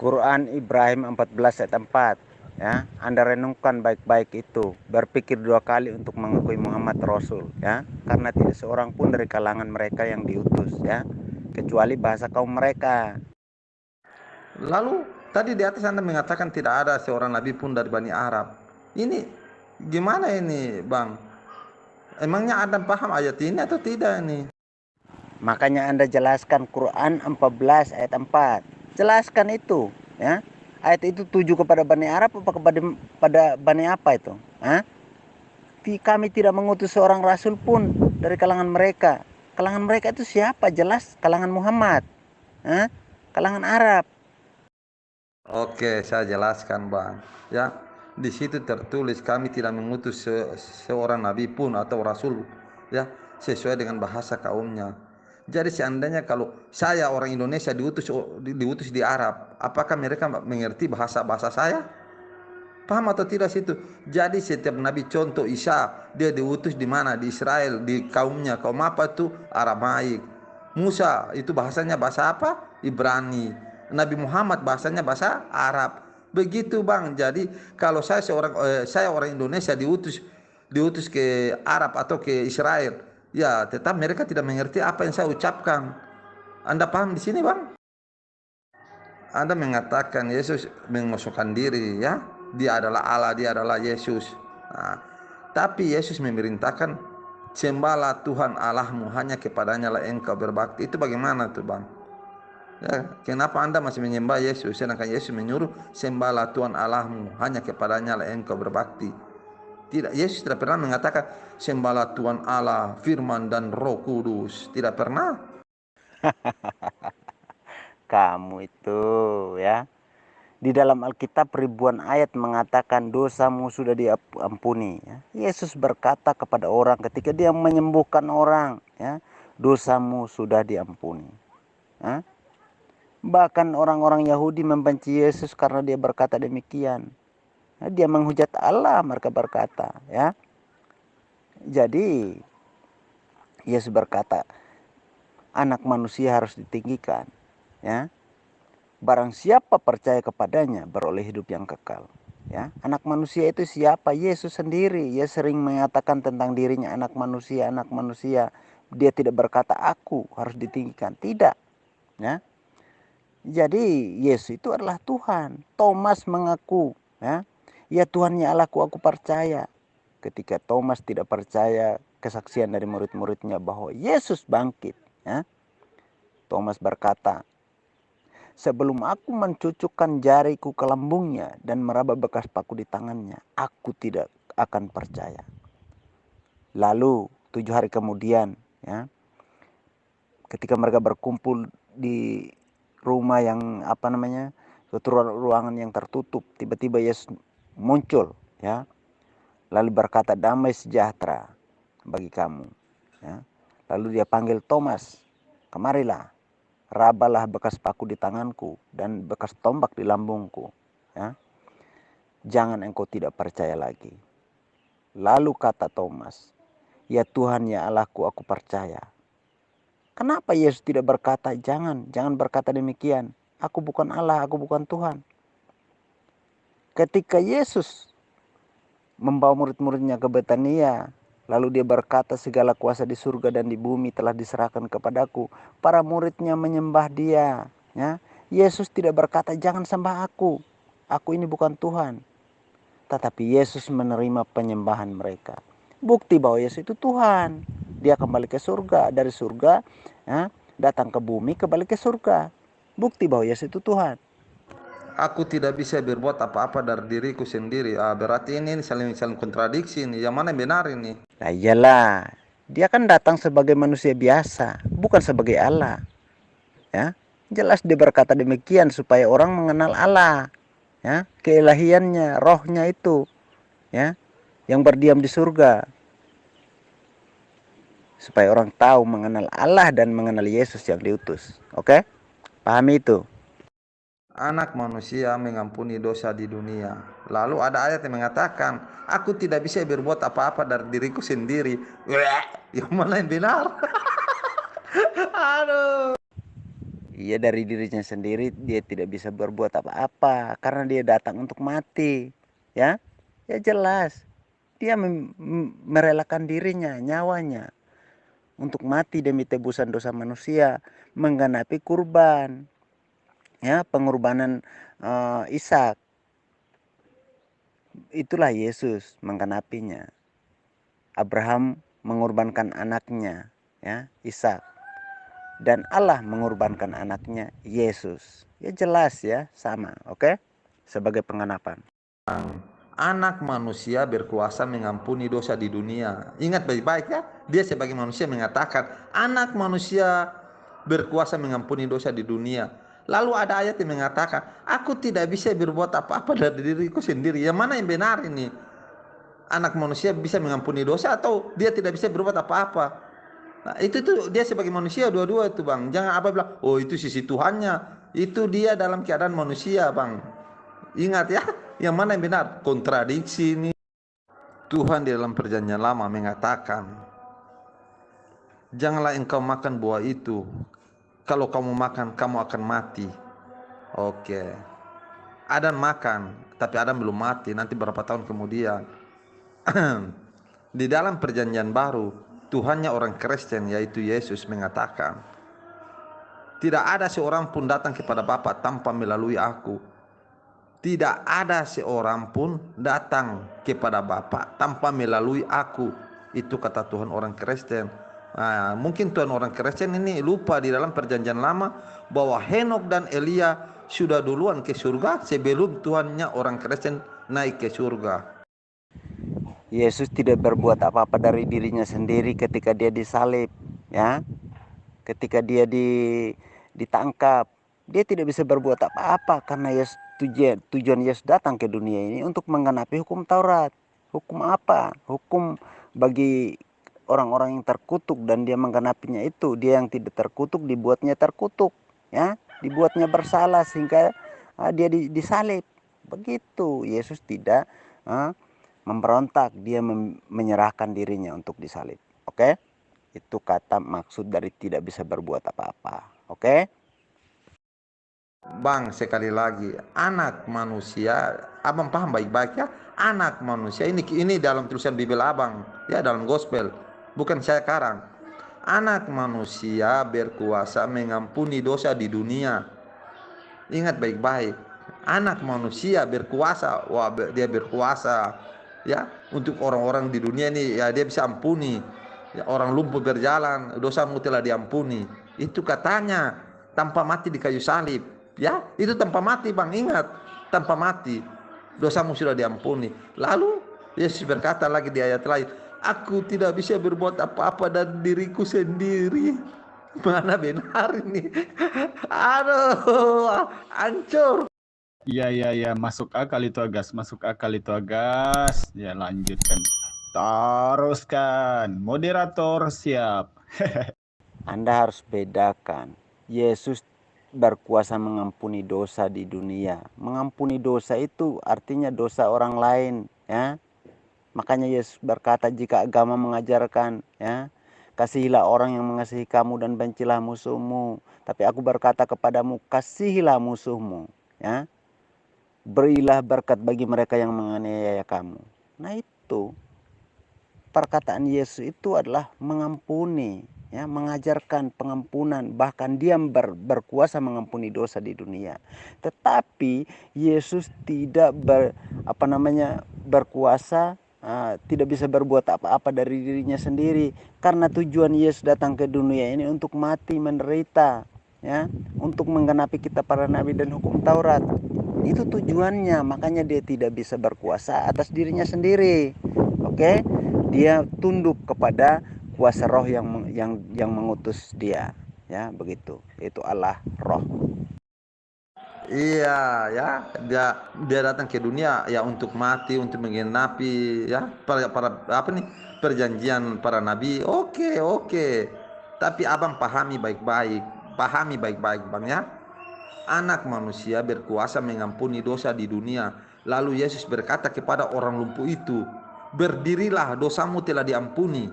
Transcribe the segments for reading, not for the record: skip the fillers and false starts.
Quran Ibrahim 14 ayat 4. Ya, Anda renungkan baik-baik itu. Berpikir 2 kali untuk mengakui Muhammad Rasul, ya. Karena tidak seorang pun dari kalangan mereka yang diutus, ya, kecuali bahasa kaum mereka. Lalu tadi di atas Anda mengatakan tidak ada seorang nabi pun dari Bani Arab. Ini gimana ini, Bang? Emangnya Anda paham ayat ini atau tidak ini? Makanya Anda jelaskan Quran 14 ayat 4. Jelaskan itu, ya. Ayat itu tuju kepada Bani Arab apa kepada Bani apa itu? Hah? Kami tidak mengutus seorang rasul pun dari kalangan mereka. Kalangan mereka itu siapa? Jelas kalangan Muhammad. Hah? Kalangan Arab. Oke, saya jelaskan, Bang. Ya, di situ tertulis kami tidak mengutus seorang nabi pun atau rasul, ya, sesuai dengan bahasa kaumnya. Jadi seandainya kalau saya orang Indonesia diutus di Arab, apakah mereka mengerti bahasa saya? Paham atau tidak situ? Jadi setiap nabi, contoh Isa, dia diutus di mana? Di Israel, di kaumnya. Kaum apa itu? Aramaik. Musa itu bahasanya bahasa apa? Ibrani. Nabi Muhammad bahasanya bahasa Arab. Begitu, Bang. Jadi kalau saya orang Indonesia diutus ke Arab atau ke Israel, ya tetap mereka tidak mengerti apa yang saya ucapkan. Anda paham di sini, Bang? Anda mengatakan Yesus mengosokkan diri, ya, dia adalah Allah, dia adalah Yesus. Nah, tapi Yesus memerintahkan sembahlah Tuhan Allahmu, hanya kepadanya lah engkau berbakti. Itu bagaimana tuh, Bang? Ya, kenapa Anda masih menyembah Yesus sedangkan Yesus menyuruh sembahlah Tuhan Allahmu, hanya kepadanya lah engkau berbakti? Tidak, Yesus tidak pernah mengatakan sembahlah Tuhan Allah, Firman dan Roh Kudus. Tidak pernah. Kamu itu, ya. Di dalam Alkitab ribuan ayat mengatakan dosamu sudah diampuni, ya. Yesus berkata kepada orang ketika dia menyembuhkan orang, ya, dosamu sudah diampuni. Ya. Bahkan orang-orang Yahudi membenci Yesus karena dia berkata demikian. Ya, dia menghujat Allah, mereka berkata, ya. Jadi Yesus berkata, anak manusia harus ditinggikan, ya. Barang siapa percaya kepadanya beroleh hidup yang kekal. Ya, anak manusia itu siapa? Yesus sendiri. Ia sering mengatakan tentang dirinya anak manusia, anak manusia. Dia tidak berkata aku harus ditinggikan, tidak. Ya, jadi Yesus itu adalah Tuhan. Thomas mengaku, ya Tuhan ya Allahku, aku percaya. Ketika Thomas tidak percaya kesaksian dari murid-muridnya bahwa Yesus bangkit, ya, Thomas berkata, sebelum aku mencucukkan jariku ke lambungnya dan meraba bekas paku di tangannya, aku tidak akan percaya. Lalu 7 hari kemudian, ya, ketika mereka berkumpul di rumah yang suatu ruangan yang tertutup, tiba-tiba Yesus muncul, ya, lalu berkata damai sejahtera bagi kamu, ya. Lalu dia panggil Thomas, kemarilah, rabalah bekas paku di tanganku dan bekas tombak di lambungku, ya. Jangan engkau tidak percaya lagi. Lalu kata Thomas, ya Tuhan ya Allahku, aku percaya. Kenapa Yesus tidak berkata jangan berkata demikian, aku bukan Allah, aku bukan Tuhan? Ketika Yesus membawa murid-muridnya ke Betania, lalu dia berkata segala kuasa di surga dan di bumi telah diserahkan kepadaku, para muridnya menyembah dia, ya. Yesus tidak berkata jangan sembah aku ini bukan Tuhan. Tetapi Yesus menerima penyembahan mereka. Bukti bahwa Yesus itu Tuhan. Dia kembali ke surga, dari surga, ya, datang ke bumi, kembali ke surga. Bukti bahwa Yesus itu Tuhan. Aku tidak bisa berbuat apa-apa dari diriku sendiri. Berarti ini saling kontradiksi ini. Yang mana yang benar ini? Nah iyalah, dia kan datang sebagai manusia biasa, bukan sebagai Allah. Ya, jelas dia berkata demikian supaya orang mengenal Allah, ya, keilahiannya, rohnya itu, ya, yang berdiam di surga. Supaya orang tahu mengenal Allah dan mengenal Yesus yang diutus. Oke? Pahami itu. Anak manusia mengampuni dosa di dunia. Lalu ada ayat yang mengatakan, aku tidak bisa berbuat apa-apa dari diriku sendiri. Yang mana yang benar? Aduh. Iya, dari dirinya sendiri dia tidak bisa berbuat apa-apa karena dia datang untuk mati. Ya, ya jelas. Dia merelakan dirinya, nyawanya untuk mati demi tebusan dosa manusia, menggenapi kurban. Ya, pengorbanan Ishak. Itulah Yesus menggenapinya. Abraham mengorbankan anaknya, ya, Ishak, dan Allah mengorbankan anaknya Yesus. Ya jelas ya, sama, oke? Sebagai penggenapan. Anak manusia berkuasa mengampuni dosa di dunia. Ingat baik-baik ya, dia sebagai manusia mengatakan anak manusia berkuasa mengampuni dosa di dunia. Lalu ada ayat yang mengatakan, aku tidak bisa berbuat apa-apa dari diriku sendiri. Yang mana yang benar ini? Anak manusia bisa mengampuni dosa atau dia tidak bisa berbuat apa-apa? Nah, itu tuh dia sebagai manusia dua-dua itu bang. Jangan apa bilang, oh itu sisi Tuhannya. Itu dia dalam keadaan manusia bang. Ingat ya, yang mana yang benar? Kontradiksi ini. Tuhan di dalam perjanjian lama mengatakan, janganlah engkau makan buah itu. Kalau kamu makan, kamu akan mati. Oke. Adam makan, tapi Adam belum mati. Nanti berapa tahun kemudian. Di dalam perjanjian baru, Tuhannya orang Kristen yaitu Yesus mengatakan, tidak ada seorang pun datang kepada Bapa tanpa melalui aku. Tidak ada seorang pun datang kepada Bapa tanpa melalui aku. Itu kata Tuhan orang Kristen. Nah, mungkin Tuhan orang Kristen ini lupa di dalam perjanjian lama bahwa Henok dan Elia sudah duluan ke surga sebelum Tuhannya orang Kristen naik ke surga. Yesus tidak berbuat apa-apa dari dirinya sendiri ketika dia disalib, ya. Ketika dia ditangkap, dia tidak bisa berbuat apa-apa karena Yesus, tujuan Yesus datang ke dunia ini untuk menggenapi hukum Taurat. Hukum apa? Hukum bagi orang-orang yang terkutuk, dan dia menggenapinya itu. Dia yang tidak terkutuk dibuatnya terkutuk, ya, dibuatnya bersalah sehingga dia disalib. Begitu. Yesus tidak memberontak, dia menyerahkan dirinya untuk disalib. Oke? Itu kata maksud dari tidak bisa berbuat apa-apa. Oke? Bang, sekali lagi, anak manusia, abang paham baik-baik ya, anak manusia ini dalam tulisan Bible abang, ya dalam gospel, bukan saya karang. Anak manusia berkuasa mengampuni dosa di dunia. Ingat baik-baik, anak manusia berkuasa, wah dia berkuasa, ya untuk orang-orang di dunia ini, ya dia bisa ampuni. Ya, orang lumpuh berjalan, dosamu telah diampuni. Itu katanya tanpa mati di kayu salib. Ya, itu tanpa mati bang, ingat, tanpa mati dosamu sudah diampuni. Lalu Yesus berkata lagi di ayat lain, aku tidak bisa berbuat apa-apa dari diriku sendiri. Mana benar ini? Aduh, hancur. Iya, masuk akal itu Agas, masuk akal itu Agas. Ya lanjutkan, teruskan. Moderator siap. Anda harus bedakan. Yesus berkuasa mengampuni dosa di dunia. Mengampuni dosa itu artinya dosa orang lain, ya. Makanya Yesus berkata, jika agama mengajarkan, ya, kasihilah orang yang mengasihi kamu dan bencilah musuhmu. Tapi aku berkata kepadamu, kasihilah musuhmu, ya. Berilah berkat bagi mereka yang menganiaya kamu. Nah, itu perkataan Yesus itu adalah mengampuni, ya, mengajarkan pengampunan, bahkan dia berkuasa mengampuni dosa di dunia. Tetapi Yesus tidak berkuasa, tidak bisa berbuat apa-apa dari dirinya sendiri, karena tujuan Yesus datang ke dunia ini untuk mati, menderita, ya, untuk menggenapi kitab para nabi dan hukum Taurat. Itu tujuannya, makanya dia tidak bisa berkuasa atas dirinya sendiri. Oke? Dia tunduk kepada kuasa roh yang mengutus dia, ya, begitu. Itu Allah roh. Iya ya, dia datang ke dunia ya untuk mati, untuk menggenapi ya para apa nih perjanjian para nabi. Oke. Tapi abang pahami baik-baik bang ya. Anak manusia berkuasa mengampuni dosa di dunia. Lalu Yesus berkata kepada orang lumpuh itu, berdirilah, dosamu telah diampuni.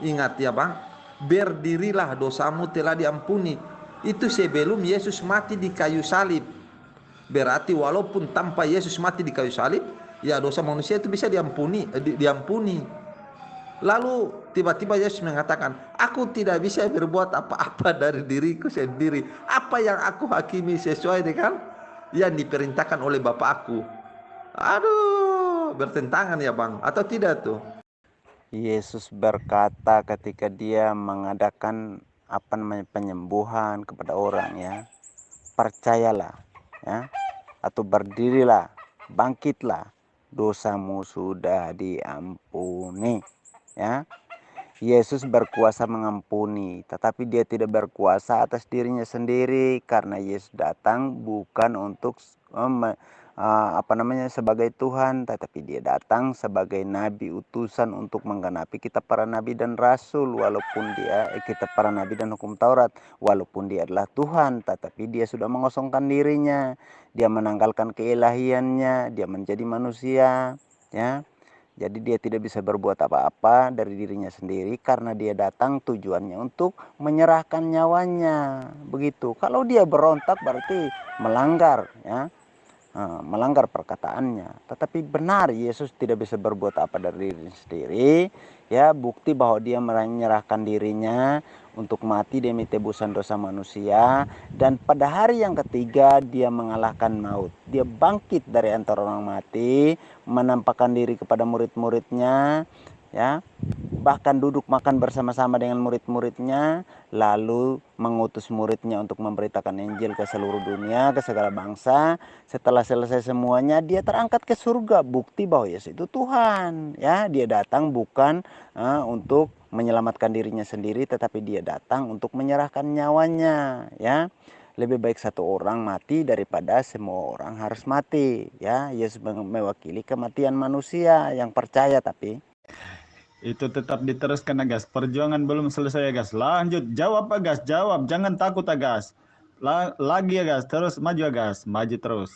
Ingat ya bang, berdirilah, dosamu telah diampuni. Itu sebelum Yesus mati di kayu salib. Berarti walaupun tanpa Yesus mati di kayu salib, ya dosa manusia itu bisa diampuni. Lalu tiba-tiba Yesus mengatakan, aku tidak bisa berbuat apa-apa dari diriku sendiri. Apa yang aku hakimi sesuai dengan yang diperintahkan oleh Bapakku. Aduh, bertentangan ya Bang, atau tidak tuh? Yesus berkata ketika dia mengadakan penyembuhan kepada orang, ya, percayalah, ya, atau berdirilah, bangkitlah, dosamu sudah diampuni, ya. Yesus berkuasa mengampuni, tetapi dia tidak berkuasa atas dirinya sendiri, karena Yesus datang bukan untuk sebagai Tuhan, tetapi dia datang sebagai nabi utusan untuk menggenapi kitab para nabi dan rasul. Walaupun kitab para nabi dan hukum Taurat, walaupun dia adalah Tuhan, tetapi dia sudah mengosongkan dirinya, dia menanggalkan keilahiannya, dia menjadi manusia, ya. Jadi dia tidak bisa berbuat apa-apa dari dirinya sendiri, karena dia datang tujuannya untuk menyerahkan nyawanya. Begitu. Kalau dia berontak berarti melanggar, ya. Melanggar perkataannya. Tetapi benar Yesus tidak bisa berbuat apa dari dirinya sendiri, ya. Bukti bahwa dia menyerahkan dirinya untuk mati demi tebusan dosa manusia, dan pada hari yang ketiga dia mengalahkan maut. Dia bangkit dari antara orang mati, menampakkan diri kepada murid-muridnya, ya, bahkan duduk makan bersama-sama dengan murid-muridnya, lalu mengutus muridnya untuk memberitakan Injil ke seluruh dunia, ke segala bangsa. Setelah selesai semuanya, dia terangkat ke surga. Bukti bahwa Yesus itu Tuhan, ya. Dia datang bukan untuk menyelamatkan dirinya sendiri, tetapi dia datang untuk menyerahkan nyawanya, ya. Lebih baik satu orang mati daripada semua orang harus mati, ya. Yesus mewakili kematian manusia yang percaya. Tapi Itu tetap diteruskan Agas. Perjuangan belum selesai Agas. Lanjut, jawab Agas, jawab. Jangan takut Agas. Lagi Agas, terus maju Agas, maju terus.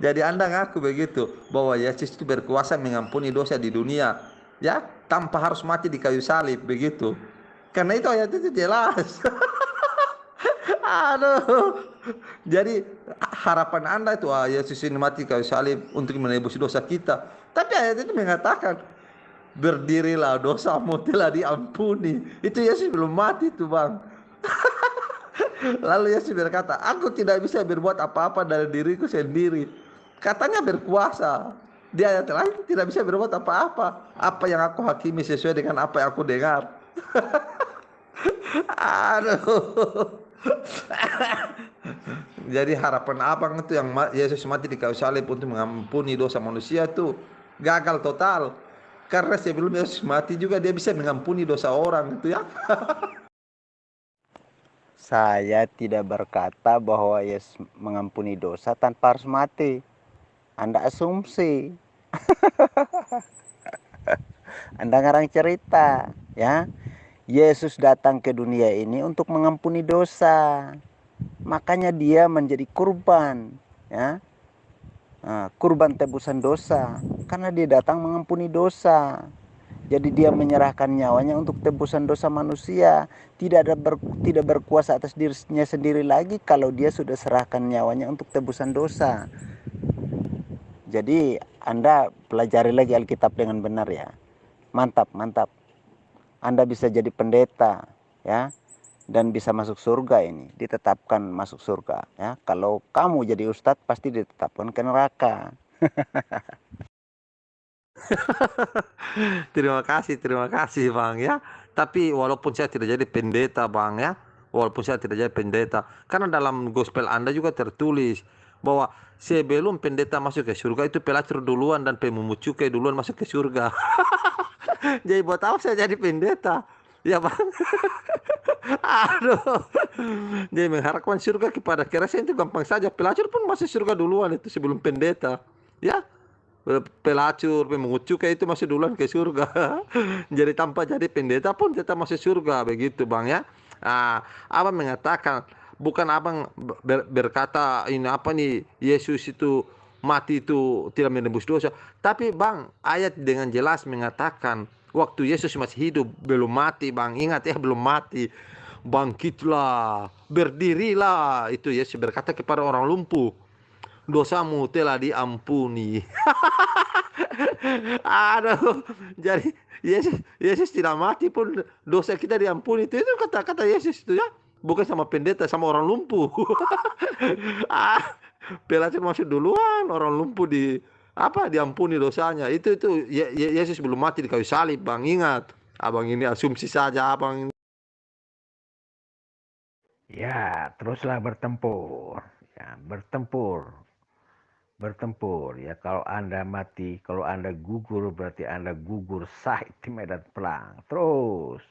Jadi Anda ngaku begitu bahwa Yesus itu berkuasa mengampuni dosa di dunia, ya, tanpa harus mati di kayu salib begitu. Karena itu ayat itu jelas. Aduh. Jadi harapan Anda itu Yesus ini mati di kayu salib untuk menebus dosa kita. Tapi ayat itu mengatakan, berdirilah, dosamu telah diampuni. Itu Yesus belum mati tuh Bang. Lalu Yesus berkata, aku tidak bisa berbuat apa-apa dari diriku sendiri. Katanya berkuasa. Di ayat lain tidak bisa berbuat apa-apa. Apa yang aku hakimi sesuai dengan apa yang aku dengar. Aduh. Jadi harapan abang itu yang Yesus mati di kayu salib untuk mengampuni dosa manusia itu gagal total. Karena sebelum Yesus mati juga dia bisa mengampuni dosa orang itu, ya. saya tidak berkata bahwa Yesus mengampuni dosa tanpa harus mati. Anda asumsi. Anda ngarang cerita, ya. Yesus datang ke dunia ini untuk mengampuni dosa. Makanya dia menjadi kurban, ya. Kurban tebusan dosa, karena dia datang mengampuni dosa. Jadi dia menyerahkan nyawanya untuk tebusan dosa manusia. Tidak berkuasa atas dirinya sendiri lagi kalau dia sudah serahkan nyawanya untuk tebusan dosa. Jadi Anda pelajari lagi Alkitab dengan benar, ya. Mantap, mantap. Anda bisa jadi pendeta, ya, dan bisa masuk surga ini, ditetapkan masuk surga, ya. Kalau kamu jadi ustadz pasti ditetapkan ke neraka. Terima kasih Bang, ya. Tapi walaupun saya tidak jadi pendeta Bang, ya. Walaupun saya tidak jadi pendeta, karena dalam gospel Anda juga tertulis bahwa sebelum pendeta masuk ke surga itu pelacur duluan dan pemungut cukai duluan masuk ke surga. Jadi buat apa saya jadi pendeta? Ya Bang. Aduh. Jadi mengharapkan surga kepada kerasa itu gampang saja. Pelacur pun masuk surga duluan itu sebelum pendeta. Ya. Pelacur, pemungut cukai itu masih duluan ke surga. Jadi tanpa jadi pendeta pun tetap masuk surga begitu Bang, ya. Abang mengatakan bukan abang berkata ini apa nih Yesus itu mati itu tidak menembus dosa. Tapi Bang, ayat dengan jelas mengatakan waktu Yesus masih hidup, belum mati Bang. Ingat ya, belum mati. Bangkitlah, berdirilah. Itu Yesus berkata kepada orang lumpuh, dosamu telah diampuni. Aduh, jadi Yesus tidak mati pun dosa kita diampuni. Itu kata-kata Yesus itu ya. Bukan sama pendeta, sama orang lumpuh. ah, Pelacur masuk duluan, orang lumpuh diampuni dosanya. Itu Yesus belum mati di kayu salib, Bang. Ingat. Abang ini asumsi saja, Abang. Ya, teruslah bertempur. Ya, bertempur. Ya, kalau Anda mati, kalau Anda gugur, berarti Anda gugur sah di medan perang. Terus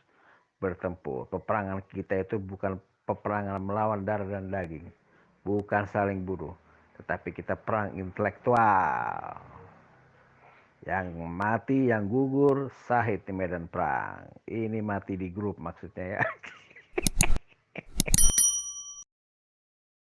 bertempur. Peperangan kita itu bukan peperangan melawan darah dan daging, bukan saling bunuh, tetapi kita perang intelektual. Yang mati, yang gugur, sahid di medan perang. Ini mati di grup maksudnya ya.